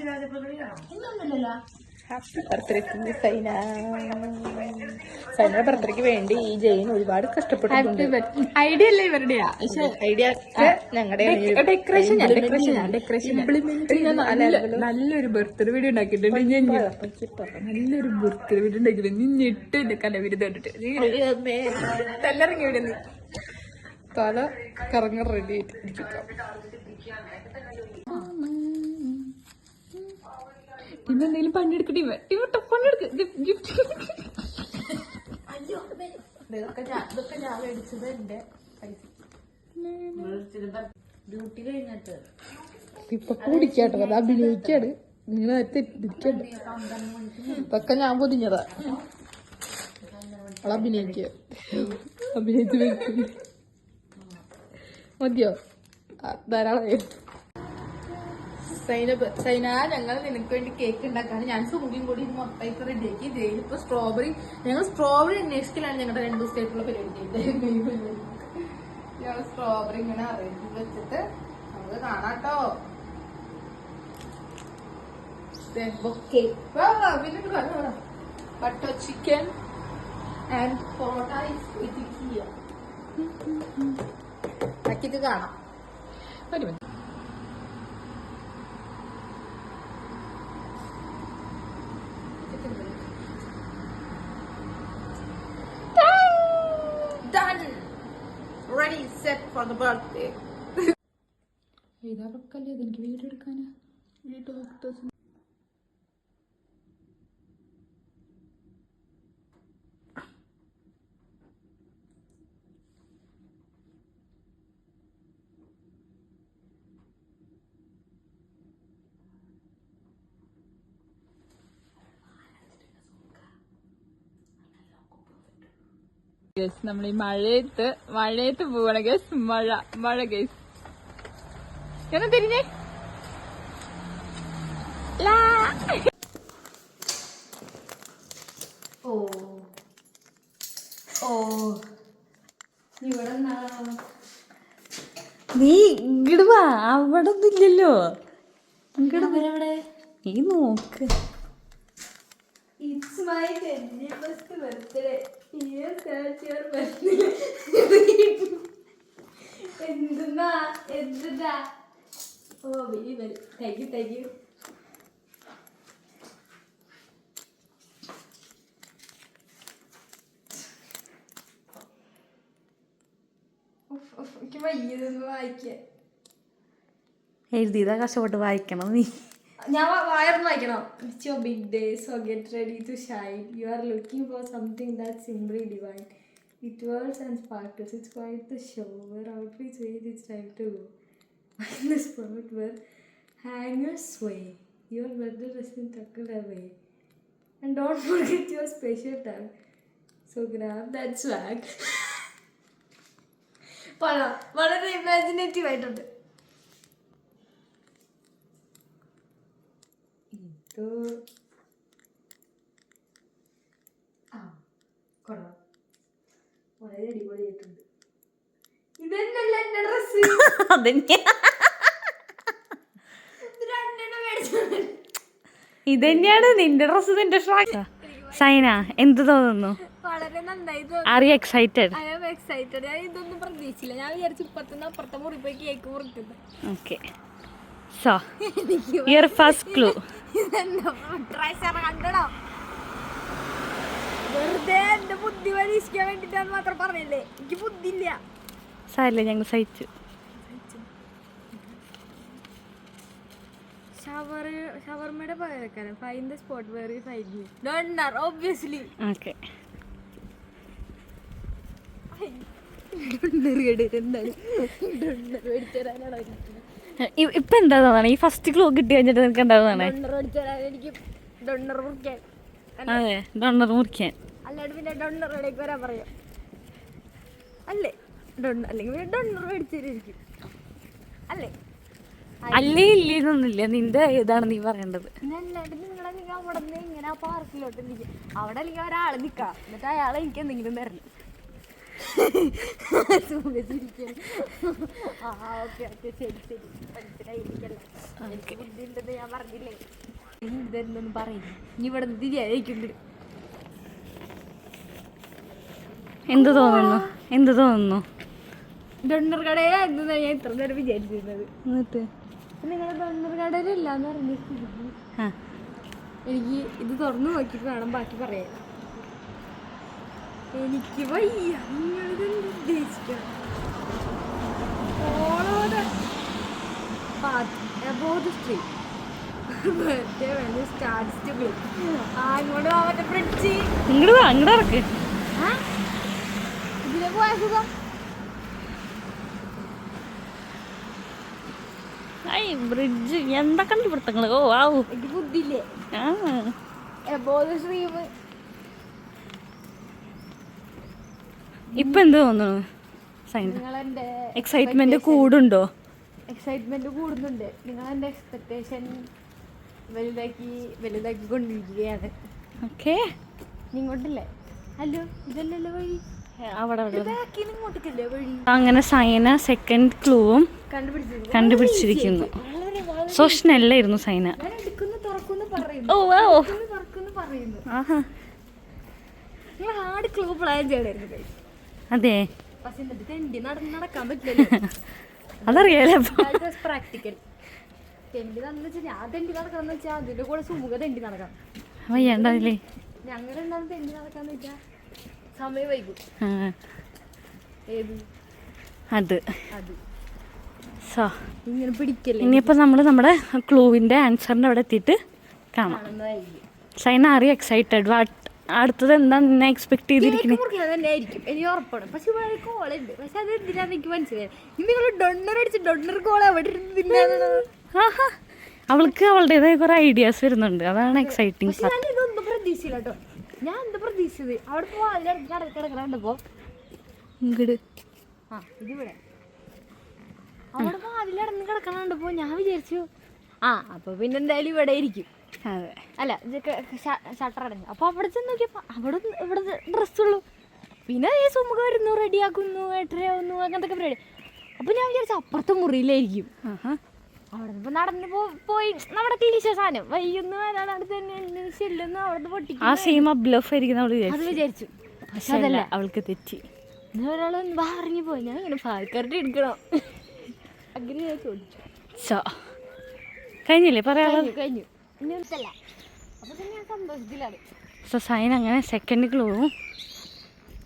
ഇന്നൊന്നുമില്ലല്ലോ. Happy birthday to Saina. സൈനയുടെ ബർത്ത്ഡേക്ക് വേണ്ടി ഈ ജെയിൻ ഒരുപാട് കഷ്ടപ്പെട്ടിട്ടുണ്ട്. ഐഡിയ അല്ലേ ഇവരുടെയാ, ഐഡിയ ഞങ്ങളുടെ ഡെക്കറേഷൻ നല്ലൊരു ബർത്ത്ഡേ വീഡിയോ ഉണ്ടാക്കിയിട്ടുണ്ട്. നല്ലൊരു ബർത്ത്ഡേ വീഡിയോ ഉണ്ടാക്കിയിട്ടുണ്ട്. നീ ഞെട്ട് എന്റെ കലവിരി തന്നിട്ട് തല്ലറങ്ങി വീട് തല കറങ്ങാൻ റെഡി ആയിട്ട് ഇരിക്കാം. ടീം എന്തെങ്കിലും പണിയെടുക്കട്ടെ. പണിയെടുക്ക ഗിഫ്റ്റ്. ഇതൊക്കെ ഞാൻ മേടിച്ചത് എന്റെ ഡ്യൂട്ടി കഴിഞ്ഞിട്ട് ഇപ്പൊ കുടിക്കാട്ടോ, അത് അഭിനയിക്കാണ്. നിങ്ങൾ തെറ്റിക്കണ്ട്. ഇതൊക്കെ ഞാൻ പൊതിഞ്ഞതാ. അവൾ അഭിനയിക്കുക. അഭിനയിച്ച് മതിയോ? ധാരാളമായി. സൈന ഞങ്ങൾ നിനക്ക് വേണ്ടി കേക്ക് ഉണ്ടാക്കാണ്. ഞാൻ സൂര്യയും കൂടി മൊത്തമായിട്ട് റെഡിയാക്കി. ജയിലിപ്പോ ഞങ്ങൾ സ്ട്രോബെറി അന്വേഷിക്കലാണ് ഞങ്ങളുടെ 2 ദിവസമായിട്ടുള്ള പരിപാടി. ഞങ്ങൾ സ്ട്രോബെറി ഇങ്ങനെ അറേഞ്ച് വെച്ചിട്ട് നമുക്ക് കാണാട്ടോ. ബട്ടർ ചിക്കൻ ആൻഡ് പൊറോട്ട ബാക്കിക്ക് കാണാം. വരും. Ready, set for the birthday. ഇതാക്കല്ലേ എനിക്ക് വീഡിയോ എടുക്കാനാ. ഡോക്ടേഴ്സ് നമ്മൾ ഈ മഴയത്ത് പോവാണ് ഗൈസ്. മഴ ഗൈസ്. എന്നാ തിരിഞ്ഞേ. നീ ഇങ്ങട് വാ. അവിടെ ഒന്നും ഇല്ലല്ലോ. നീ നോക്ക്. It's my 21st birthday. Here starts your birthday. എന്തുന്നാ? Oh, very well. Thank you. എനിക്ക് വയ്യതൊന്ന് വായിക്കാൻ. എഴുതിയതാ കഷ്ടപ്പെട്ട് വായിക്കണം നീ. ഞാൻ വായർന്ന് വായിക്കണം. It's your big day, so get ready to shine. You are looking for something that's simply divine. It whirls and sparkles. It's quite the show. Where outfits wait, it's time to go. Find the spot where hangers sway. Your birthday has been tucked away. And don't forget your special tag. So grab that swag. വളരെ imaginative ആയിട്ടുണ്ട്. കൊള്ളാം, വളരെ അടിപൊളിയായിട്ടുണ്ട്. ഇതന്നെയല്ല എന്റെ dress. ഇതന്നെയാണ് നിന്റെ dress. നിന്റെ സൈന എന്ത് തോന്നുന്നു? വളരെ നന്നായി. Are you excited? I am excited. ഞാൻ ഇതൊന്നും പ്രതീക്ഷിച്ചില്ല. ഞാൻ വിചാരിച്ചു ഇപ്പത്തുനിന്ന് അപ്പുറത്തെ മുറി പോയി കേക്ക് മുറിക്കുന്നത്. Okay, so your first clue. കണ്ടോ, വെറുതെ എന്റെ ബുദ്ധി പരീക്ഷിക്കാൻ വേണ്ടിട്ടാന്ന് മാത്രം പറഞ്ഞില്ലേ. എനിക്ക് ബുദ്ധി ഇല്ല. സാരില്ല, ഞങ്ങൾ സഹിച്ചു. ഷവർമയുടെ പകരക്കാരൻ. Find the spot where you find me. Doner obviously. Okay, ഇപ്പൊ എന്താ തോന്നണേ? ഈ ഫസ്റ്റ് ക്ലൂ കിട്ടി കഴിഞ്ഞിട്ട് നിനക്ക് എന്താ തോന്നണേ? എനിക്ക് ഡൊണ്ണർ മുറിക്കാൻ. അതെ, ഡൊണ്ണർ മുറിക്കാൻ. അല്ലാണ്ട് പിന്നെ ഡൊണ്ണറിലേക്ക് വരാൻ പറയാം അല്ലേ? അല്ലെങ്കിൽ ഡൊണ്ണർ മേടിച്ചിരിക്കും അല്ലേ? അല്ലേ ഇല്ലെന്നൊന്നുമില്ല, നിന്റെ ഇതാണ് നീ പറയേണ്ടത്. അല്ലാണ്ട് നിങ്ങളെ അവിടെ നിന്ന് ഇങ്ങനെ ആ പാർക്കിലോട്ട് നിൽക്കുക. അവിടെ അല്ലെങ്കിൽ ഒരാൾ നിൽക്കാം, എന്നിട്ട് അയാളെ എനിക്ക് എന്തെങ്കിലും തരണം. ഞാൻ പറഞ്ഞില്ലേ ഇതൊന്നും പറയില്ല ഇനി ഇവിടെ തിരിയായിരിക്കും. എന്ത് തോന്നുന്നു ഡൊണ്ണർ കടയിലായിരുന്നു ഞാൻ ഇത്ര നേരം വിചാരിച്ചിരുന്നത്. എന്നിട്ട് നിങ്ങളെ ഡൊണ്ണർ കടയിലില്ലാന്ന് പറഞ്ഞു. എനിക്ക് ഇത് തുറന്നു നോക്കിയിട്ട് വേണം ബാക്കി പറയാൻ. എനിക്ക് വയ്യ. നിങ്ങളിതെന്ത് ഉദ്ദേശിക്കണം? അങ്ങോട്ട് മറ്റേ ഫ്രിഡ്ജ് അങ്ങോട്ട് ഇറക്ക്. ഇതിലെ പോയ സുഖം. ബ്രിഡ്ജ് എന്താ കണ്ടുപിടുത്തങ്ങള്. ഓ ആവൂ എനിക്ക് ബുദ്ധിയില്ലേ. സ്ട്രീം ഇപ്പൊ എന്ത് തോന്നുന്നു സൈന? നിങ്ങളെന്റെ എക്സൈറ്റ്മെന്റ് കൂടുണ്ടോ? എക്സൈറ്റ്മെന്റ് കൂടുന്നുണ്ട്. നിങ്ങളെന്റെ എക്സ്പെക്ടേഷൻ വലുതാക്കി കൊണ്ടിരിക്കുകയാണ്. ഓക്കെ ഇങ്ങോട്ടില്ലേ? ഹലോ ഇതല്ലല്ലോ വഴി. അവിടെ ഇങ്ങോട്ടേക്കല്ലേ വഴി? അങ്ങനെ സൈന സെക്കൻഡ് ക്ലൂവും കണ്ടുപിടിച്ചിരിക്കുന്നു. സോ സ്നെല്ലായിരുന്നു സൈന. ഞാൻ എടുക്കുന്നു തുറക്കുന്നു പറയുന്നു. ഓ വാവ്. തുറക്കുന്നു പറയുന്നു. ആഹാ നിങ്ങൾ ഹാർഡ് ക്ലൂ പ്ലാൻ ചെയ്യണായിരുന്നു. അതെ പക്ഷെ എന്നിട്ട് തെണ്ടി നടക്കാൻ പറ്റില്ലല്ലോ. അതറിയാലോ. പ്രാക്ടിക്കൽ തെണ്ടി നടന്നു വെച്ചാൽ ഞാൻ തെണ്ടി നടക്കാന്ന് വെച്ചാൽ അതിന്റെ കൂടെ സുമുഖ തെണ്ടി നടക്കാം. വയ്യണ്ടല്ലേ? ഞങ്ങൾ എന്താണ് തെണ്ടി നടക്കാന്ന് വെച്ചാ സമയം വൈകും. ഏത് അത് അത് സോ ഇങ്ങനെ പിടിക്കല്ലേ. ഇനിയിപ്പോൾ നമ്മൾ നമ്മുടെ ക്ലൂവിൻ്റെ ആൻസറിൻ്റെ അവിടെ എത്തിയിട്ട് കാണാം. കാണുന്നതായിരിക്കും. Saina are you excited? അടുത്തത് എന്താ നിന്നെ എക്സ്പെക്ട് ചെയ്തിരിക്കുന്നത്? തന്നെ ആയിരിക്കും എനിക്ക് ഉറപ്പാണ്. പക്ഷെ ഇവിടെ കോളുണ്ട്. പക്ഷെ അത് എന്തിനാന്ന് എനിക്ക് മനസ്സിലായി. നിങ്ങൾ ഡൊണ്ണർ അടിച്ച് ഡൊണ്ണർ കോൾ എവിടെ ഇരുന്നില്ല. ആഹാ അവൾക്ക് അവളുടേതായ കുറെ ഐഡിയാസ് വരുന്നുണ്ട്. അതാണ് എക്സൈറ്റിംഗ്. പക്ഷെ ഞാൻ ഇതൊന്നും പ്രതീക്ഷയില്ല കേട്ടോ. ഞാൻ എന്താ പ്രതീക്ഷിച്ചത് അവിടെ കിടക്കണ്ടപ്പോ ഇങ്ങട് ഇതിവിടെ അവിടെ വാതിലടന്ന് കിടക്കണണ്ടപ്പോ ഞാൻ വിചാരിച്ചു അപ്പൊ പിന്നെ എന്തായാലും ഇവിടെ ഇരിക്കും. അതെ അല്ല ഷട്ടർ അടഞ്ഞു. അപ്പൊ അവിടെ ചെന്ന് നോക്കിയപ്പോ ഇവിടെ ഡ്രസ്സുള്ളൂ. പിന്നെ ഈ സുമുഖ വരുന്നു, റെഡിയാക്കുന്നു, എട്ടരയാവുന്നു, അങ്ങനത്തെ പരിപാടി. അപ്പൊ ഞാൻ വിചാരിച്ചു അപ്പുറത്തെ മുറിയിലായിരിക്കും. അവിടെ നിന്ന് നടന്ന് പോയി നമ്മുടെ ക്ലീശ സാധനം വൈകുന്നു അടുത്ത് തന്നെ ചെല്ലുന്നു അവിടുന്ന് പൊട്ടിക്കും. ആ സെയിം ബ്ലഫ് ആയിരിക്കും അത് വിചാരിച്ചു. പക്ഷെ അതല്ല, അവൾക്ക് തെറ്റി. ഒരാൾ പറഞ്ഞു പോയി. ഞാൻ ഇങ്ങനെ പാൽക്കാരുടെ എടുക്കണം അങ്ങനെ ഞാൻ ചോദിച്ചു. സോ കഴിഞ്ഞില്ലേ പറയാലോ? കഴിഞ്ഞു. ഇനി ഒന്നല്ല. അപ്പൊ തന്നെ ഞാൻ സന്തോഷത്തിലാണ്. സോ സൈൻ അങ്ങനെ സെക്കൻഡ് ക്ലൂവും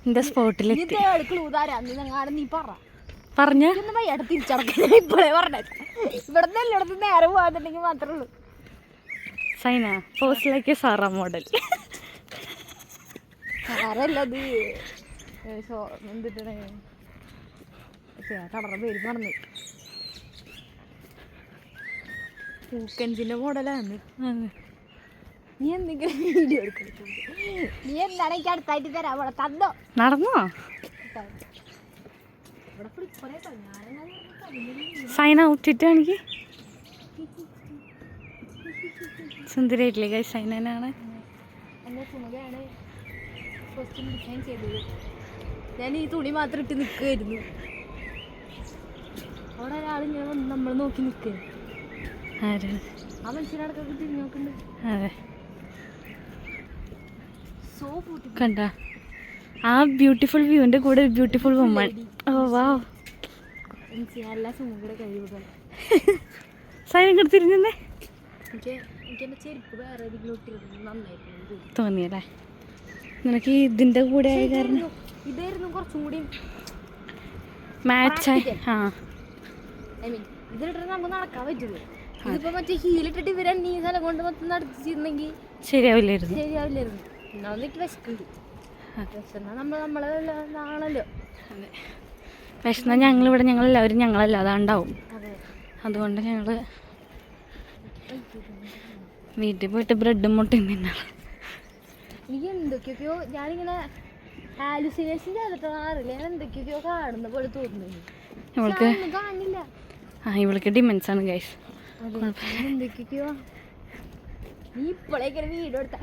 എൻ്റെ സ്പോട്ടിലെത്തി. നീ പറഞ്ഞ തിരിച്ചടക്കാൻ ഇപ്പോഴേ പറഞ്ഞ ഇവിടെ നിന്ന് എല്ലായിടത്തും നേരെ പോകാന്നുണ്ടെങ്കിൽ മാത്രമേ ഉള്ളൂ. Saina post like a Zara model. സാറല്ല അത് എന്തിട്ടാണ് കടറ പേര് പറഞ്ഞു. പൂക്കഞ്ചിന്റെ മോഡലാണ്. നീ എന്തെങ്കിലും വീഡിയോ എടുക്കണം. നീ എന്താണ് എനിക്ക് അടുത്തായിട്ട് തരാം. അവിടെ തന്നോ നടന്നോ? സൈന ഔട്ടിട്ട് എനിക്ക് സുന്ദരായിട്ടില്ലേ കൈ? സൈനാണ് എൻ്റെ സുമകയാണ് കോസ്റ്റ്യൂം ഡിസൈൻ ചെയ്തത്. ഞാൻ ഈ തുണി മാത്രം ഇട്ട് നിൽക്കുമായിരുന്നു. അവിടെ ഒരാളിങ്ങനെ വന്ന് നമ്മൾ നോക്കി നിൽക്കുക. ആ മനുഷ്യനടക്കൊക്കെ തിരിഞ്ഞു നോക്കുന്നുണ്ട്. അതെ സോ ബ്യൂട്ടിഫുൾ. കണ്ട ആ ബ്യൂട്ടിഫുൾ വ്യൂവിൻ്റെ കൂടെ ബ്യൂട്ടിഫുൾ വുമൺ. ഓ വാവ്. എനിക്ക് എല്ലാ സുമകയുടെ കഴിവുകൾ. സൈന ഇങ്ങോട്ട് തിരിഞ്ഞേ. എനിക്ക് എൻ്റെ ചെരുപ്പ് വേറെ ഏതെങ്കിലും ഇട്ടിരുന്നു നന്നായിരുന്നു തോന്നിയല്ലേ? നിനക്ക് ഇതിൻ്റെ കൂടെ ആയ കാരണം ഇതായിരുന്നു കുറച്ചും കൂടി മാച്ചായി. ഐ മീൻ ഇതിലിട്ട് നമുക്ക് നടക്കാൻ പറ്റുള്ളൂ. ഇതിപ്പോ മറ്റേ ഹീലിട്ടിട്ട് ഇവരെന്നെ ഈ സ്ഥലം കൊണ്ട് മൊത്തം നടത്തിച്ചിരുന്നെങ്കിൽ ശരിയാവില്ലായിരുന്നു. ഒന്നാമത് വിശക്കുണ്ട്. വിശന്നാ നമ്മളാണല്ലോ. വിശന്നാൽ ഞങ്ങളെല്ലാവരും ഞങ്ങളല്ലാതെ ഉണ്ടാവും. അതുകൊണ്ട് ഞങ്ങൾ വീട്ടിൽ പോയിട്ട് ബ്രെഡും മുട്ടയും തിന്നാണ്. എനിക്ക് എന്തൊക്കെയൊക്കെയോ ഞാനിങ്ങനെ ഹാലുസിനേഷൻ ചെയ്തിട്ടാറില്ല. ഞാൻ എന്തൊക്കെയൊക്കെയോ കാണുന്ന പോലെ തോന്നുന്നു. ഇവൾക്ക് കാണില്ല. ഇവൾക്ക് ഡിമെൻസ് ആണ് ഗൈസ്. എന്തൊക്കെയൊക്കെയോ നീ ഇപ്പോഴേക്കൊരു വീഡിയോ എടുത്ത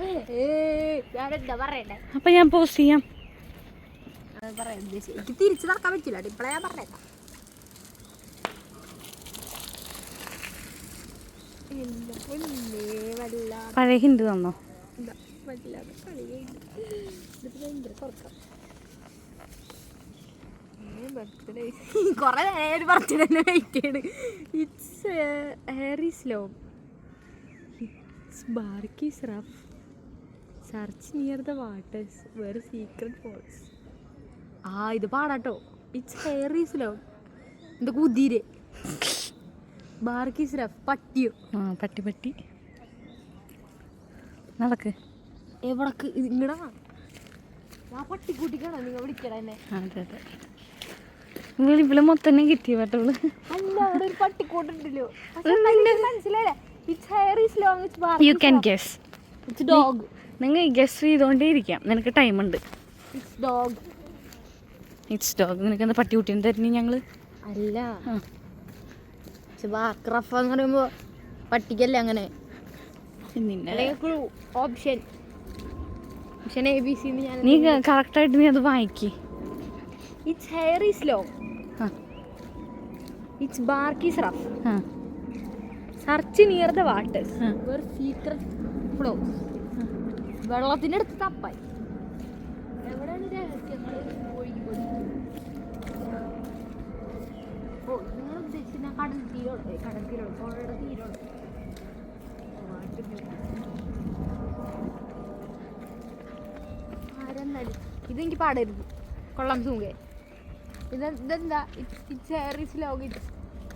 ഞാൻ എന്താ പറയണ്ടേ? അപ്പം ഞാൻ പോസ്റ്റ് ചെയ്യാം. പറയാൻ ഉദ്ദേശിച്ചത് എനിക്ക് തിരിച്ചു നടക്കാൻ പറ്റില്ല ഇപ്പഴേ ഞാൻ പറഞ്ഞേക്കാം. പഴയ ഹിന്ദു തന്നോ? വല്ലാതെ കളിയുണ്ട്. ഇതിപ്പോ ഭയങ്കര കുറക്കാം. ബർത്ത്ഡേ കുറെ നേരം ബർത്ത്ഡേ തന്നെ വെയിറ്റ് ചെയ്യണ്. It's hairy's long, it's barky's ruff, search near the waters where secret falls. ഇത് പാടാട്ടോ. ഇറ്റ്സ് ഹാരിസ് ലോങ് എന്താ കുതിരെ, ബാർക്കീസ് റഫ് പട്ടിയോ. പട്ടി നടക്ക്. എവിടക്ക് ഇങ്ങടാ ആ പട്ടിക്കൂട്ടിക്കാണോ നിങ്ങൾ വിളിക്കണ എന്നെ? അതെ ഇവിടെ മൊത്തം കിട്ടിയ പറ്റുള്ളൂ. അല്ല അവിടെ ഒരു പട്ടിക്കൂട്ടുണ്ടല്ലോ, മനസ്സിലായില്ലേ? It's hairy's long, you can guess. It's dog. നിങ്ങൾ ഗെസ് ചെയ്തോണ്ടേ ഇരിക്കാം, നിനക്ക് ടൈമുണ്ട്. It's dog. It's dog. നിനക്ക് എന്താ പട്ടി കുട്ടീനെ തരുന്നേ ഞങ്ങള്? അല്ല ബാക്രഫ് എന്ന് പറയുമ്പോ പട്ടിക്കല്ലേ അങ്ങനെ. ഓപ്ഷൻ ABC നീ കറക്റ്റായിട്ട് നീ അത് വായിക്ക്. It's hairy's long, it's barky's ruff, search near the waters where secret flows. വെള്ളത്തിൻ്റെ അടുത്ത് തപ്പായി. എവിടെയാണ് രഹസ്യങ്ങൾ ഒഴുകിപ്പോയി? ഓ നിങ്ങൾ ഉദ്ദേശിക്കുന്ന കടൽ തീരോട് പുഴയുടെ തീരോട്. ആരെന്നാലും ഇതെനിക്ക് പാടരുത്, കൊള്ളാം സൂങ്കേ. ഇതെന്താ? It's hairy's long, it's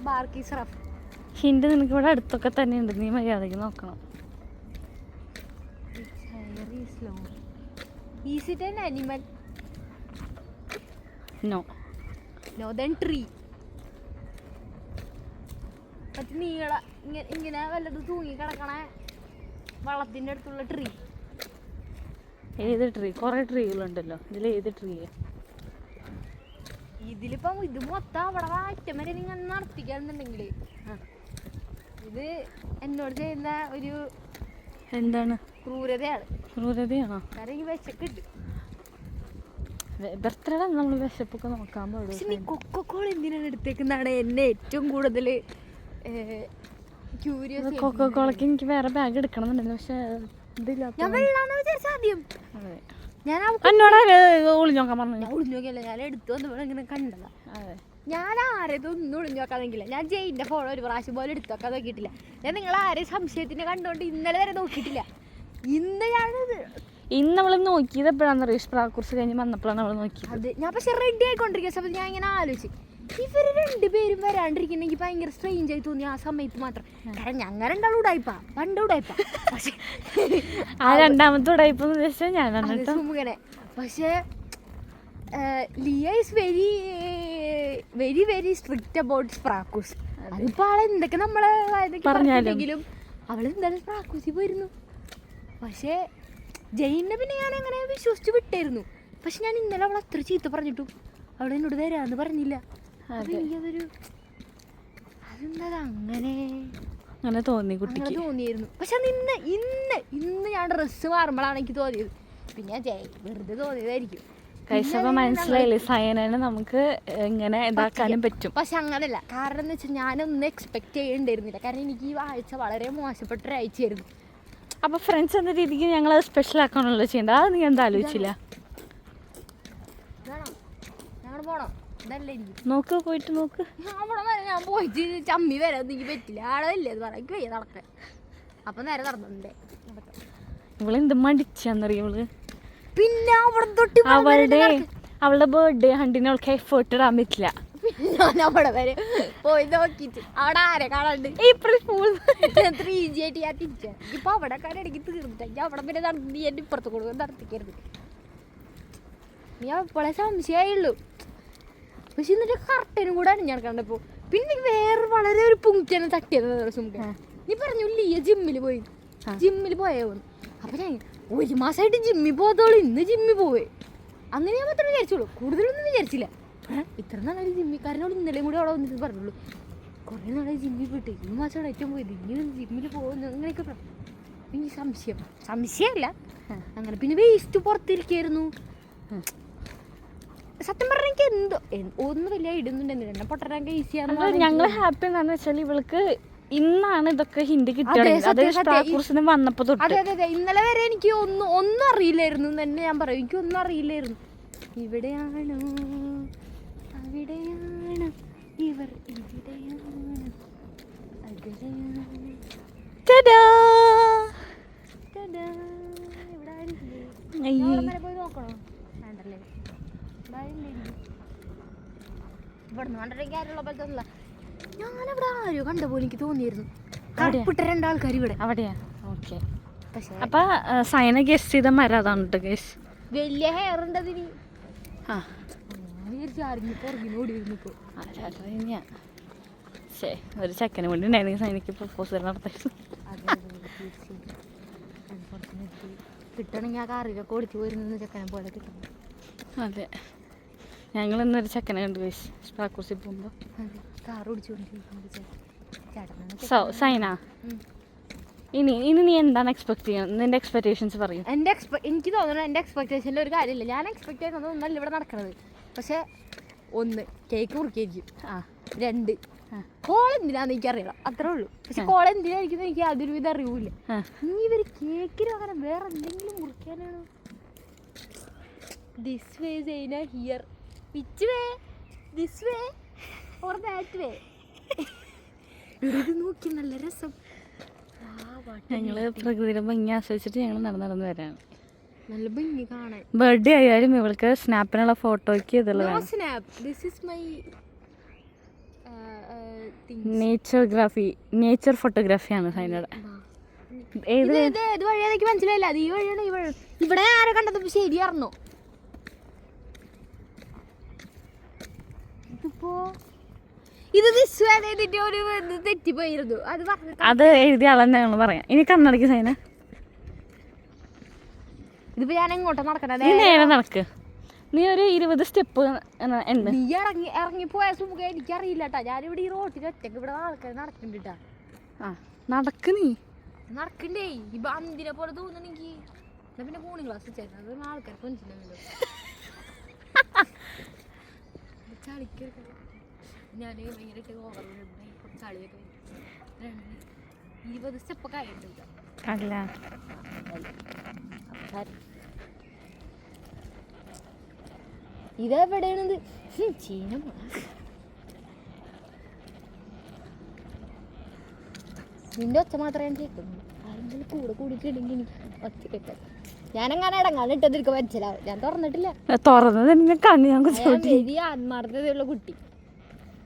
barky's ruff. Hint നിനക്ക് ഇവിടെ അടുത്തൊക്കെ തന്നെ ഉണ്ട്, നീ മര്യാദയ്ക്ക് നോക്കണം. It's hairy's long. Is it an animal? No then tree. മറ്റേ നീള ഇങ്ങനെ വല്ലതും തൂങ്ങി കിടക്കണ വള്ളത്തിൻ്റെ അടുത്തുള്ള ട്രീ. ഏത് ട്രീ? കുറെ ട്രീകളുണ്ടല്ലോ, ഇതിലേത് ട്രീ? ഇതിലിപ്പം ഇത് മൊത്തം അവിടെ അറ്റം വരെ നിങ്ങൾ നടത്തിക്കാന്നുണ്ടെങ്കിൽ ഇത് എന്നോട് ചെയ്യുന്ന ഒരു എന്താണ്? ക്രൂരതയാണ്. ക്രൂരതയാണോ? കാരണം ഈ വിശക്കുണ്ട്. ബർത്ത്ഡേ നമ്മൾ വിശപ്പൊക്കെ നോക്കാൻ പാടും. പക്ഷെ നീ കൊക്കോക്കോള എന്തിനാണ് എടുത്തേക്കുന്നതാണ് എന്നെ ഏറ്റവും കൂടുതൽ ക്യൂരിയസ്. കൊക്കോക്കോളക്ക് എനിക്ക് വേറെ ബാഗ് എടുക്കണമെന്നുണ്ടല്ലോ, പക്ഷെ ഇതില്ലാത്ത. ഞാൻ വെള്ളാന്ന് വിചാരിച്ച ആദ്യം. ഞാൻ എന്നോട് ഒളിഞ്ഞു നോക്കാൻ പറഞ്ഞു. ഞാൻ ഒളിഞ്ഞു നോക്കിയല്ല, ഞാൻ എടുത്തു വന്നപ്പോൾ ഇങ്ങനെ കണ്ടതാ. ഞാൻ ആരെയും ഒന്നും ഒളിഞ്ഞു നോക്കാൻ നോക്കില്ല. ഞാൻ ജയിൻ്റെ ഫോൺ ഒരു പ്രാവശ്യം പോലെ എടുത്തു നോക്കാൻ നോക്കിയിട്ടില്ല. ഞാൻ നിങ്ങൾ ആരെയും സംശയത്തിന് കണ്ടുകൊണ്ട് ഇന്നലെ വരെ നോക്കിയിട്ടില്ല. ഇന്ന് നമ്മൾ നോക്കിയത് എപ്പോഴാണ്? റീഷ് പ്രാക്കുറിച്ച് കഴിഞ്ഞ് വന്നപ്പോഴാണ് നമ്മൾ നോക്കിയത്. അത് ഞാൻ പക്ഷെ റെഡി ആയിക്കൊണ്ടിരിക്കുന്ന സമയത്ത് ഞാൻ ഇങ്ങനെ ആലോചിച്ചു, ഇവര് രണ്ടുപേരും വരാണ്ടിരിക്കുന്ന എനിക്ക് ഭയങ്കര സ്ട്രെയിഞ്ച് ആയി തോന്നി ആ സമയത്ത് മാത്രം. കാരണം ഞങ്ങൾ രണ്ടാളും ഉടായിപ്പാ, പണ്ട് ഉടായിപ്പാ. പക്ഷെ ആ രണ്ടാമത്തെ ഉടായിപ്പ് ഉദ്ദേശിച്ചാൽ ഞാനാണ് സുമുഖനെ. പക്ഷെ Liya is very very very strict about സ്പ്രാക്കൂസ്. അതിപ്പോ ആളെ എന്തൊക്കെ നമ്മളെ പറഞ്ഞാലെങ്കിലും അവളെന്തായാലും സ്പ്രാക്കൂസിൽ പോയിരുന്നു. പക്ഷേ ജയിനെ പിന്നെ ഞാൻ അങ്ങനെ വിശ്വസിച്ച് വിട്ടായിരുന്നു. പക്ഷെ ഞാൻ ഇന്നലെ അവൾ അത്ര ചീത്ത പറഞ്ഞിട്ടും അവൾ എന്നോട് തരാന്ന് പറഞ്ഞില്ല. എനിക്കതൊരു അതെന്താ അങ്ങനെ അങ്ങനെ തോന്നി കുട്ടിക്ക് തോന്നിയായിരുന്നു. പക്ഷെ ഇന്ന് ഇന്ന് ഇന്ന് ഞാൻ ഡ്രസ്സ് മാറുമ്പോഴാണ് എനിക്ക് തോന്നിയത്. പിന്നെ ഞാൻ വെറുതെ തോന്നിയതായിരിക്കും. കഴിച്ചപ്പോ മനസ്സിലായില്ലേ സയനനെ നമുക്ക് ഇങ്ങനെ ഇതാക്കാനും പറ്റും. പക്ഷെ അങ്ങനല്ല. കാരണം എന്ന് വെച്ചാൽ ഞാനൊന്നും എക്സ്പെക്ട് ചെയ്യണ്ടായിരുന്നില്ല. കാരണം എനിക്ക് ഈ ആഴ്ച വളരെ മോശപ്പെട്ട ഒരാഴ്ചയായിരുന്നു. അപ്പൊ ഫ്രണ്ട്സ് എന്ന രീതിക്ക് ഞങ്ങൾ സ്പെഷ്യൽ ആക്കാണല്ലോ ചെയ്യേണ്ട. അത് നീ എന്താ ആലോചിച്ചില്ല? ഞങ്ങൾ പോണം. ഇതല്ലേ നോക്ക്, പോയിട്ട് നോക്ക്. അവിടെ വരെ ഞാൻ പോയിട്ട് ചമ്മി വരാൻ എനിക്ക് പറ്റില്ല. ആടെ ഇല്ലേ അത് പറയാൻ വയ്യ നടക്കാൻ. അപ്പൊ നേരെ നടന്നുണ്ടേ. ഇവളെന്ത് മടിച്ചെന്നറിയവള്. പിന്നെ അവിടെ തൊട്ട് അവളുടെ ബർത്ത്ഡേ ഹണ്ടിന് അവൾക്ക് എഫേർട്ട് ഇടാൻ പറ്റില്ല. ഞാൻ അവിടെ വരെ പോയി നോക്കിട്ട് അവിടെ ആരെ കാണാണ്ട് ഏപ്രിൽ ഫൂൾ 3G ആയിട്ട് ഞാൻ തിരിച്ചു. ഇപ്പൊ അവിടെ കാണിടയ്ക്ക് തീർന്നിട്ട് അവിടെ പിന്നെ നടത്തി എന്റെ ഇപ്പുറത്ത് കൊടുക്കും നടത്തിക്കരുത്. ഞാൻ ഇപ്പോഴേ സംശയമായുള്ളൂ. പക്ഷെ എന്നിട്ട് കർട്ടനും കൂടെ അണിഞ്ഞാൽ കണ്ടപ്പോ പിന്നെ വേറെ വളരെ ഒരു പുങ്ക്ചനെ തട്ടിയത് സുമുഖ. നീ പറഞ്ഞു ലിയ ജിമ്മിൽ പോയോന്ന്. അപ്പൊ ഞാൻ 1 മാസമായിട്ട് ജിമ്മിൽ പോകത്തോളൂ, ഇന്ന് ജിമ്മിൽ പോവേ. അങ്ങനെ ഞാൻ മാത്രമേ വിചാരിച്ചോളൂ, കൂടുതലൊന്നും വിചാരിച്ചില്ല. ഇത്ര നാളെ ജിമ്മിക്കാരനോട് ഇന്നലെയും കൂടി അവിടെ വന്നിട്ട് പറഞ്ഞുള്ളൂ, കുറേ നാളെ ജിമ്മിൽ പോയിട്ട് 1 മാസമാണ് ഏറ്റവും പോയത്, ഇങ്ങനെ ജിമ്മിൽ പോകുന്നു അങ്ങനെയൊക്കെ പറഞ്ഞു. എനിക്ക് സംശയമല്ല അങ്ങനെ. പിന്നെ വേസ്റ്റ് പുറത്തിരിക്കായിരുന്നു. സത്യം പറഞ്ഞ എനിക്ക് എന്തോ ഒന്നും വലിയ ഇടുന്നുണ്ടെന്നില്ല എന്നെ പൊട്ടരാൻ ഈസിയാണ്. ഞങ്ങള് ഹാപ്പി എന്താന്ന് വെച്ചാൽ ഇവൾക്ക് ഇന്നാണ് ഇതൊക്കെ ഹിന്ദി കിട്ടിയത് വന്നപ്പോ തൊട്ട്. അതെ അതെ അതെ, ഇന്നലെ വരെ എനിക്ക് ഒന്നും അറിയില്ലായിരുന്നു തന്നെ ഞാൻ പറയും, എനിക്ക് ഒന്നും അറിയില്ലായിരുന്നു. ഇവിടെയാണോ അവിടെയാണോ ഇവർ ഇവിടെയാണ് അവിടെയാണ്. ഇവിടെ ആരില്ലേ? പോയി നോക്കണോ? വേണ്ടല്ലേ, ഇവിടുന്ന് കണ്ടിട്ടെങ്കിൽ ആരുള്ള പോലത്തെ ഞാനിവിടെ ആരോ കണ്ട പോലെ എനിക്ക് തോന്നിയിരുന്നു. കറുപ്പിട്ട രണ്ടാൾക്കാർ ഇവിടെ. അവിടെയാ? ഓക്കെ. അപ്പൊ സൈന ഗസ്റ്റ് ചെയ്ത മരം അതാണ് കേട്ടോ ഗേസ്. വലിയ ഹെയർ ഉണ്ട് അതിന്. ആ ഓടിയിരുന്നപ്പോ ഒരു ചെക്കനെ വേണ്ടി ഉണ്ടായിരുന്നെങ്കിൽ സൈനക്ക് പ്രപ്പോസൽ നടത്തായിരുന്നു. കിട്ടണമെങ്കിൽ ആ കാറിലൊക്കെ ഓടിച്ചു പോയിരുന്നു ചെക്കനെ പോലെ കിട്ടണം. അതെ, ഞങ്ങൾ ഇന്നൊരു ചെക്കനെ കണ്ടു ഗേസ് സ്പാക്കൂസിൽ പോകുമ്പോൾ. കാർ ഓടിച്ചു സൈന, ഇനി നീ എന്താണ് എക്സ്പെക്ട് ചെയ്യുന്നത്? നിന്റെ എക്സ്പെക്ടേഷൻസ് പറയും. എനിക്ക് തോന്നുന്നു എൻ്റെ എക്സ്പെക്ടേഷനിൽ ഒരു കാര്യമില്ല. ഞാൻ എക്സ്പെക്ട് ചെയ്യുന്നത് ഒന്നല്ല ഇവിടെ നടക്കുന്നത്. പക്ഷെ 1 കേക്ക് മുറിക്കായിരിക്കും, 2 കോൾ എന്തിനാന്ന് എനിക്കറിയണം, അത്രേ ഉള്ളൂ. പക്ഷെ കോൾ എന്തിനായിരിക്കും എനിക്ക് യാതൊരു വിധ അറിവില്ല. ഇനി ഇവർ കേക്കിന് അങ്ങനെ വേറെ എന്തെങ്കിലും മുറിക്കാനാണോ? This way Saina here, which way, this way or that way? ഇത് നോക്കി നല്ല രസം. ഞങ്ങള് പ്രകൃതിയുടെ ഭംഗി ആസ്വദിച്ചിട്ട് ഞങ്ങൾ നടന്നു വരാണ്. നല്ല ഭംഗി കാണാൻ. ബർത്ത്ഡേ ആയാലും ഇവൾക്ക് സ്നാപ്പിനുള്ള ഫോട്ടോയ്ക്ക് ഇതെല്ലാം നേച്ചർ ഫോട്ടോഗ്രാഫിയാണ് സൈനയുടെ. ഏത് വഴിയാ എനിക്ക് മനസ്സിലായില്ല. അത് ഈ വഴിയാണ്. ഈ വഴി ഇവിടെ ആരെ കണ്ടത് ശരിയായിരുന്നോ? ഇതിപ്പോ ഇത് ഒരു തെറ്റിപ്പോയിരുന്നു. അത് എഴുതിയ ആളെന്നെ ഞങ്ങൾ പറയാം. ഇനി കണ്ണടയ്ക്ക് സൈന. ഇതിപ്പോ ഞാൻ എങ്ങോട്ടാ നടക്കണേ? നീ നേരെ നടക്ക്. നീ ഒരു 20 സ്റ്റെപ്പ് ഉണ്ട്. നീ ഇറങ്ങിപ്പോയ സുഖം എനിക്കറിയില്ല കേട്ടാ. ഞാനിവിടെ ഈ റോട്ടിൽ ഒറ്റക്ക് ഇവിടെ ആൾക്കാർ നടക്കണ്ടിട്ടാ. നടക്ക്, നീ നടക്കണ്ടേ? ഈ ബന്തിനെ പോലെ തോന്നണെങ്കി പിന്നെ കൂണി ക്ലാസ് വെച്ചാൽ ആൾക്കാർ കൊഞ്ചില്ലല്ലോ. ചളിക്ക് ഞാൻ ഭയങ്കരമായിട്ട് ഓവർ ചളിയൊക്കെ 20 സ്റ്റെപ്പൊക്കെ ആയിട്ടുണ്ട്. അല്ല ഇതെവിടെയാണിത്? ചീന നിന്റെ ഒച്ച മാത്രമേ ഞാൻ കേൾക്കുന്നു. ആരെങ്കിലും കൂടെ കൂടിയിട്ടുണ്ടെങ്കിൽ എനിക്ക് ഒച്ച കേൾക്കാം. ഞാനെങ്ങനെ ഇടങ്ങാണ് ഇട്ടതിരിക്കും മനസ്സിലാവും. ഞാൻ തുറന്നിട്ടില്ല. തുറന്നത് ആത്മാർത്ഥതയുള്ള കുട്ടി.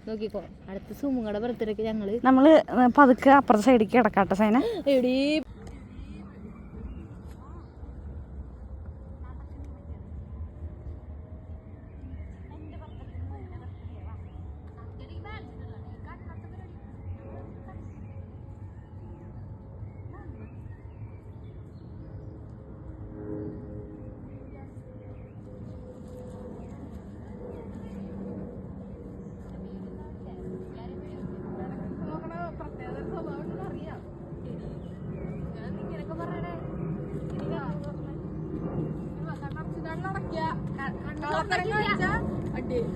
നോക്കിക്കോ, അടുത്ത സുമുങ്ങളുടെ ബർത്ത്ഡേക്ക് നമ്മള് പതുക്കെ അപ്പുറത്തെ സൈഡിലേക്ക് കിടക്കാട്ടെ സൈന. എടീ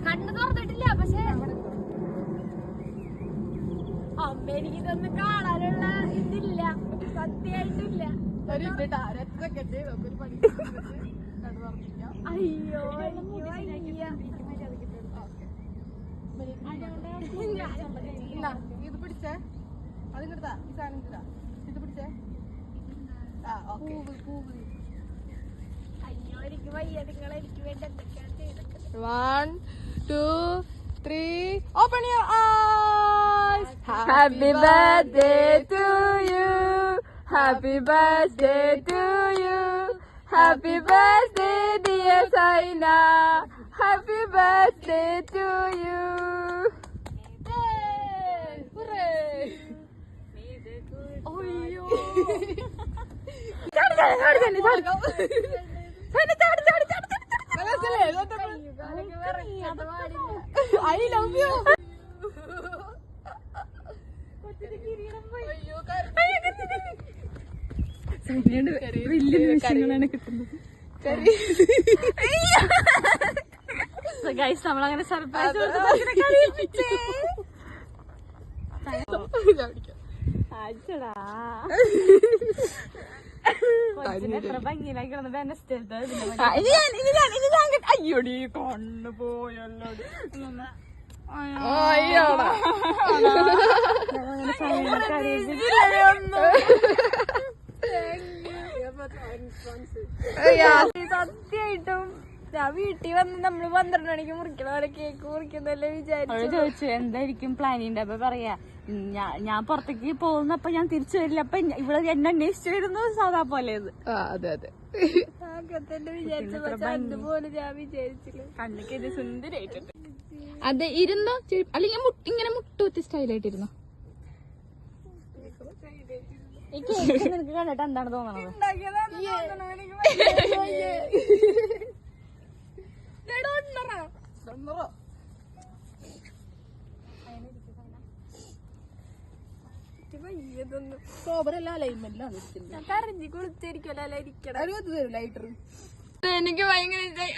കണ്ണ് തുറന്നിട്ടില്ല. പക്ഷെ അമ്മ എനിക്കിതൊന്നും കാണാനുള്ള ഇതില്ല, സത്യമായിട്ടില്ല. അയ്യോ ഇത് പിടിച്ചേ, അത് കിട്ടാ, ഈ സാധനം കിട്ടാ, ഇത് പിടിച്ചേ. അയ്യോ എനിക്ക് വയ്യ. എനിക്ക് വേണ്ടി എന്തൊക്കെയാണ് ചെയ്തത്? 1, 2, 3. Open your eyes. Happy birthday to you. Happy birthday to you. Happy birthday dear Saina. Happy birthday to you. Hooray! Oyyo. ചാടി I love you. വലിയ നിമിഷങ്ങളാണ് കിട്ടുന്നത്. ഗൈസ് നമ്മളങ്ങനെ സർപ്രൈസ് അയ്യോടി കണ്ണു പോയല്ലോ സത്യമായിട്ടും ഞാൻ വീട്ടിൽ വന്ന് നമ്മള് 12 മണിക്ക് മുറിക്കണ പോലെ കേക്ക് മുറിക്കുന്നല്ലേ വിചാരിച്ചു. ചോദിച്ചു എന്തായിരിക്കും പ്ലാനിന്റെ അപ്പൊ പറയാ ഞാൻ പുറത്തേക്ക് പോകുന്നപ്പോ ഞാൻ തിരിച്ചു വരില്ല അപ്പൊ ഇവിടെ എന്നെ അന്വേഷിച്ചു വരുന്നു സാധാ പോലെ അതെ അതെ തന്നെ വിചാരിച്ചു. പക്ഷെ അതുപോലെ ഞാൻ വിചാരിച്ചില്ല. കണ്ണിക്ക് സുന്ദരായിട്ടുണ്ട്. അതെ ഇരുന്നോ അല്ലെങ്കിൽ ഇങ്ങനെ മുട്ടൂത്തി സ്റ്റൈലായിട്ടിരുന്നോ? ഈ കേക്ക് നിനക്ക് കണ്ടിട്ട് എന്താണ് തോന്നണത്? സ്ട്രോബറി അല്ല അലൈൻമെന്റിലാണ് കരഞ്ഞി കുളിച്ചിരിക്കല്ലോ ഇരിക്കണം. ലൈറ്റർ എനിക്ക് ഭയങ്കര ഇഷ്ടായി.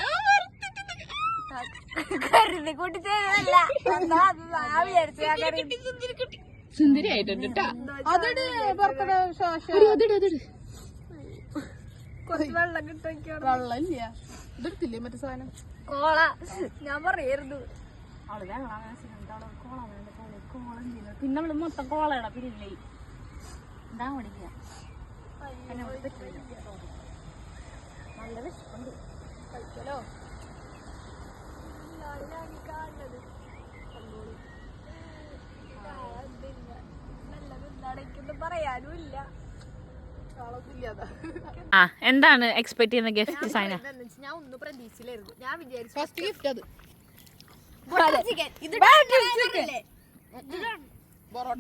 കരുതി കൂട്ടി ചെയ്തതല്ല. സുന്ദരിയായിട്ടുണ്ട് ട്ടാ. കുറച്ച് വെള്ളം കിട്ടും. വെള്ളം ഇല്ല ഇതെടുത്തില്ലേ മറ്റേ സാധനം കോള ഞാൻ പറയായിരുന്നു. പിന്നെ നമ്മള് മൊത്തം കോളയാണ് പിന്നെ എന്താ പഠിക്കുക നല്ല വിശപ്പുണ്ട്. കഴിക്കലോ പറയാനും ഇല്ല. ആ എന്താണ് എക്സ്പെക്ട് ചെയ്യുന്ന ഗിഫ്റ്റ് സൈന? ഞാൻ ഒന്നും പ്രതീക്ഷിച്ചില്ലായിരുന്നു. ഞാൻ വിചാരിച്ചു ഫസ്റ്റ് ഗിഫ്റ്റ് അത്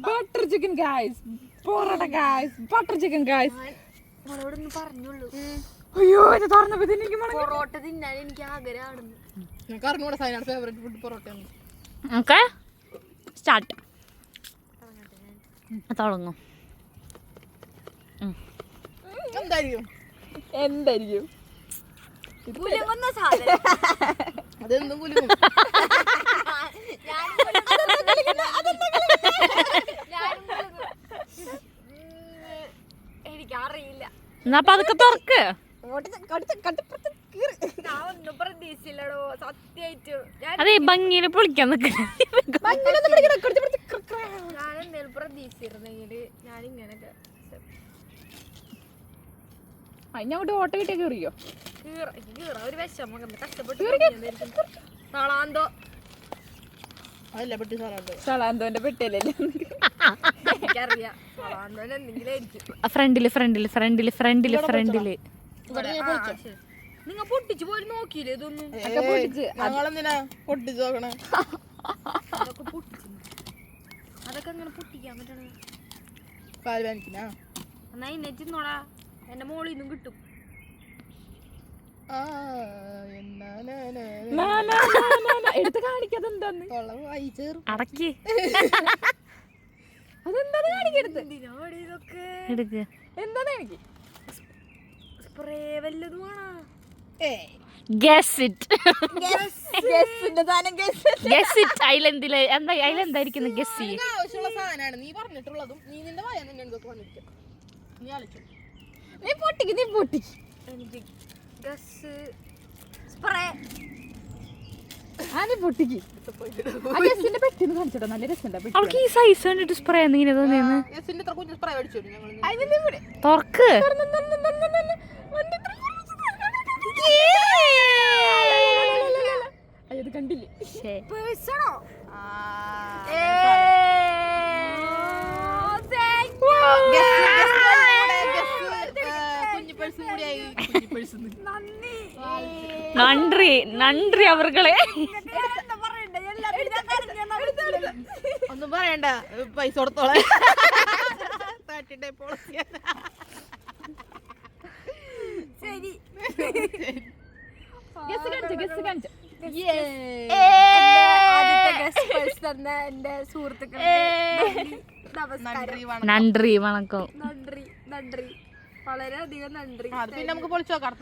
butter chicken guys, parotta guys, butter chicken guys. നമ്മളോടൊന്ന് പറഞ്ഞുള്ളൂ അയ്യോ ഇത് തുറന്നപ്പോ എനിക്ക് പൊറോട്ട തിന്നാൻ എനിക്ക് ആഗ്രഹമാണെന്ന്. ഞങ്ങൾക്ക് അറിഞ്ഞൂടെ സൈനാണ് ഫേവറേറ്റ് ഫുഡ് പൊറോട്ടയാണ്. ഓക്കെ സ്റ്റാർട്ട് തുടങ്ങും. എന്തായിരിക്കും കുലുങ്ങുന്ന സാധനം. അതെന്തും കുലുങ്ങും. എനിക്കറിയില്ല. എന്നാ അപ്പൊ അതൊക്കെ തുറക്ക്. ഞാൻ ഒന്നും പ്രതീക്ഷിച്ചില്ലടോ സത്യായിട്ട്. അതെ ഭംഗിയില് പൊളിക്കാൻ നിൽക്കണം. ഞാൻ എന്തെങ്കിലും പ്രതീക്ഷിച്ചിരുന്നെങ്കില് ഞാൻ ഇങ്ങനൊക്കെ അങ്ങോട്ട് ഓട്ട കിട്ടിയ കയറിയോ? കീറ ഒരു വിഷമം കഷ്ടപ്പെട്ട് നാളാന്തോ അതല്ല പെട്ടി സാധനം സലാന്തോന്റെ പെട്ടിയല്ലേ? എനിക്കറിയാം. നാളാന്തോന് എന്തെങ്കിലും ആയിരിക്കും. ഫ്രണ്ടില് നിങ്ങ പൊട്ടിച്ചു പോലും നോക്കിയില്ലേ ഇതൊന്നും? ഞങ്ങളെന്തിനാ പൊട്ടിച്ച് നോക്കണേ? അതൊക്കെ പൊട്ടിച്ചു. അതൊക്കെ അങ്ങനെ പൊട്ടിക്കാൻ പറ്റണേ? പാല് വാങ്ങിക്കണ എന്നാ ഇന്നെ ചിന്നോടാ എന്റെ മോളിൽ നിന്നും കിട്ടും. എടുത്ത് കാണിക്കാതെ എന്താന്ന് അടക്കി അതെന്താന്ന് കാണിക്കരുത്. എന്തിനാടി ഇതൊക്കെ? എടുക്ക്. എന്താന്ന് എനിക്ക് സ്പ്രേ വല്ലതും ആണോ? Guess it. അതിലെന്തായിരിക്കുന്നു ഗസ് ചെയ്യ്. ആവശ്യമുള്ള സാധനമാണ് നീ പറഞ്ഞിട്ടുള്ളതും. നീ നിന്റെ വായ തന്നെ എന്തൊക്കെ വന്നിരിക്കും. നീ ആലോചിച്ചു. നീ പൊട്ടിക്ക്. എനിക്ക് ഗസ് സ്പ്രേ നീ പൊട്ടിക്ക്. ആ ഗസ്സിന്റെ പെട്ടിന്ന് കാണിച്ചോട്ടോ, നല്ല രസമുണ്ട് പെട്ടി. അവൾക്ക് ഈ സൈസ് കണ്ടിട്ട് സ്പ്രേ ഇങ്ങനെ തോന്നിയെന്ന്. യെസിന്റെ ഇത്ര കുഞ്ഞു സ്പ്രേ മേടിച്ചു ഞങ്ങൾ. തുറക്ക്. അത് കണ്ടില്ലേ? പേഴ്സണോ? കുഞ്ഞു പേഴ്സും കൂടിയായി. നன்றി അവർകളെ. ഒന്നും പറയണ്ട, പൈസ കൊടുത്തോളെ. ശരി ഗസ് കാണിച്ചു. എന്റെ സുഹൃത്തുക്കൾ നன்றി വണക്കം. നന്ദി വളരെയധികം നന്ദി. പിന്നെ നമുക്ക് പൊളിച്ചു നോക്കാം.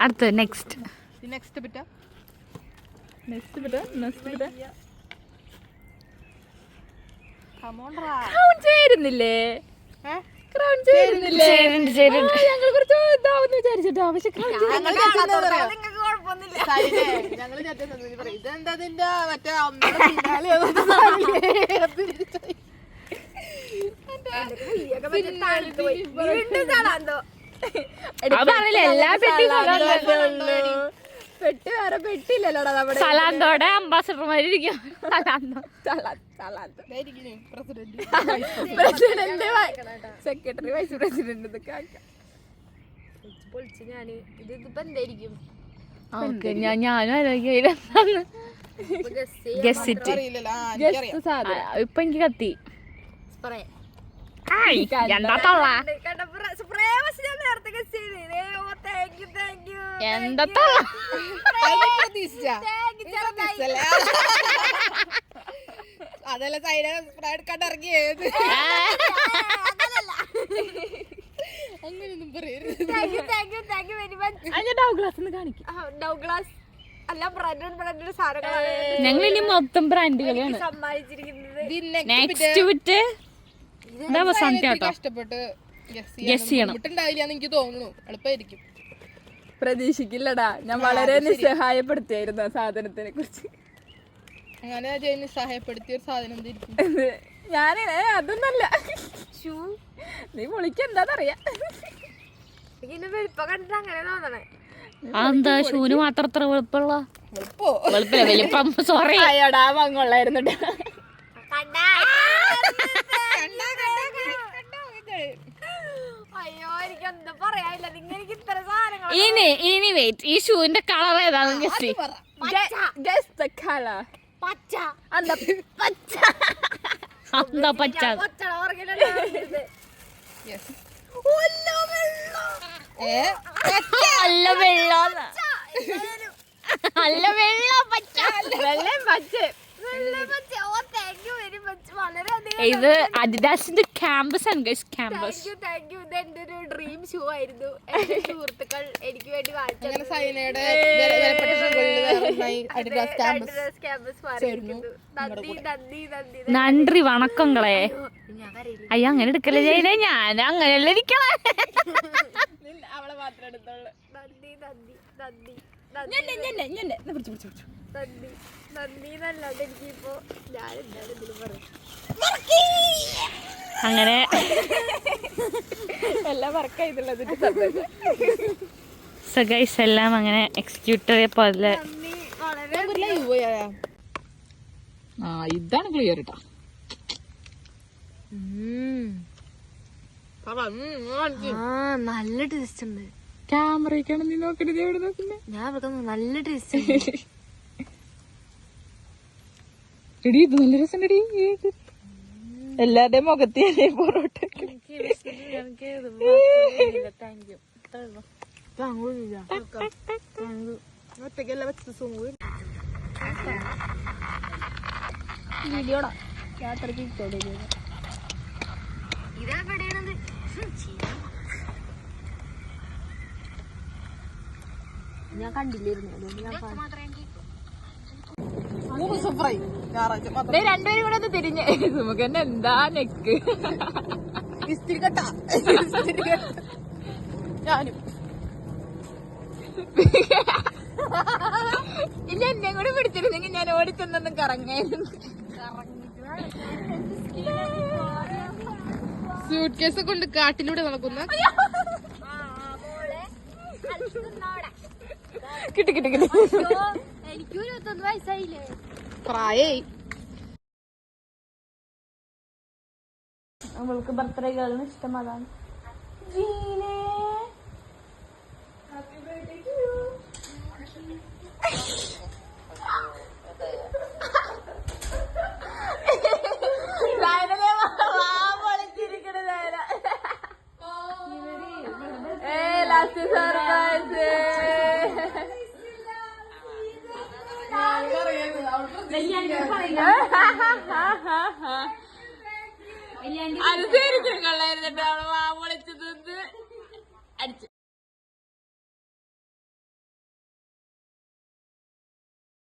അടുത്ത് നെക്സ്റ്റ് പിറ്റ ക്രൗൺ ചേരുന്നില്ലേ? ക്രൗൺ ചേരുന്നില്ലേ? ഞങ്ങൾ കുറച്ച് ഇതാവുന്ന വിചാരിച്ചിട്ടോ. പക്ഷെ ഇതെന്താ മറ്റേ അമ്മയുടെ പിന്നാലെ എല്ലാ പെട്ടി വേറെ പെട്ടില്ലല്ലോടാ നമ്മുടെ സലാന്തോടെ അംബാസഡർമാരിക്കും. പ്രസിഡന്റ് സെക്രട്ടറി വൈസ് പ്രസിഡന്റ് ഇതൊക്കെ ആക്കാം. ഞാനും ആലോചിക്കും ഇപ്പൊ എനിക്ക് കത്തി എന്താ തൊള്ള എന്താ തൊള്ള അതല്ല സൈഡ് കണ്ടിറങ്ങിയത് അങ്ങനെയൊന്നും പറയരുത്. ഞങ്ങൾ ഇനി മൊത്തം ബ്രാൻഡുകളാണ് നെക്സ്റ്റ് വിറ്റ് കഷ്ടപ്പെട്ട് ഗസ് ചെയ്യണം. ഉണ്ടാവില്ലാന്ന് എനിക്ക് തോന്നുന്നു. എളുപ്പമായിരിക്കും. പ്രതീക്ഷിക്കില്ലടാ. ഞാൻ വളരെ നിസ്സഹായപ്പെടുത്തിയായിരുന്നു ആ സാധനത്തിനെ കുറിച്ച്. അങ്ങനെ ജയിന് സഹായപ്പെടുത്തിയ ഒരു സാധനം എന്തായിരിക്കും? ഞാനേ അതൊന്നല്ല. നീ വിളിക്കെന്താന്നറിയാം. അതെന്താ ഷൂന് മാത്രം അത്ര വെളുപ്പുള്ള വെളുപ്പില്ല വലിപ്പം? സോറി അയ്യോടാ മങ്ങുള്ളായിരുന്നു. ഇനി വെയിറ്റ്, ഈ ഷൂവിന്റെ കളർ ഏതാണെന്ന് ഗസ് എന്താ പച്ച? അല്ല വെള്ളം, അല്ല വെള്ളം പച്ച, വെള്ളം പച്ച. ഇത് അഡിഡാസിന്റെ ക്യാമ്പസ് ആണ് ഗൈസ്, ക്യാമ്പസ്. ഇതെന്റെ ഒരു ഡ്രീം ഷൂ ആയിരുന്നു. എന്റെ സുഹൃത്തുക്കൾ എനിക്ക് വേണ്ടി നന്ദി വണക്കങ്ങളെ. അയ്യോ അങ്ങനെ എടുക്കല്ലേ ചെയ്തേ, ഞാൻ അങ്ങനെയല്ല ഇരിക്കണേ. അവളെ മാത്രം എടുത്തോളൂ. അങ്ങനെ എല്ലാം വർക്ക് ചെയ്തുള്ളത്. സോ ഗൈസ് എല്ലാം അങ്ങനെ എക്സിക്യൂട്ടറെ പോലെ. ഇതാണ് ക്ലിയർ കേട്ടോ. നല്ല ടേസ്റ്റ് ഉണ്ട്. ക്യാമറയ്ക്കാണ് നീ നോക്കരുത്. എവിടെ നോക്കുന്നേ? ഞാൻ നല്ല ടേസ്റ്റ് ഉണ്ട്. എടി ഇത് നല്ല രസം. എല്ലാരുടെയും മുഖത്ത് പൊറോട്ട. ഞാൻ കണ്ടില്ലായിരുന്നു. രണ്ടുപേരും കൂടെ ഒന്ന് തിരിഞ്ഞ് നമുക്ക് തന്നെ എന്താ നെക്ക്. ഞാനും ഇല്ല എന്നെ കൂടെ പിടിച്ചിരുന്നെങ്കിൽ ഞാൻ ഓടിച്ചെന്നൊന്നും കറങ്ങായിരുന്നു. സ്യൂട്ട് കേസ് കൊണ്ട് കാട്ടിലൂടെ നടക്കുന്ന കിട്ടി കിട്ടി കിട്ടി. എനിക്ക് 21 വയസ്സായില്ലേ? പ്രായായി. അവൾക്ക് ബർത്ത്ഡേ ഗേളിന് ഇഷ്ടം അതാണ്. അനുസരിക്കും കൊള്ളായിരുന്നിട്ട് അവളെ വാ പൊളിച്ചത്.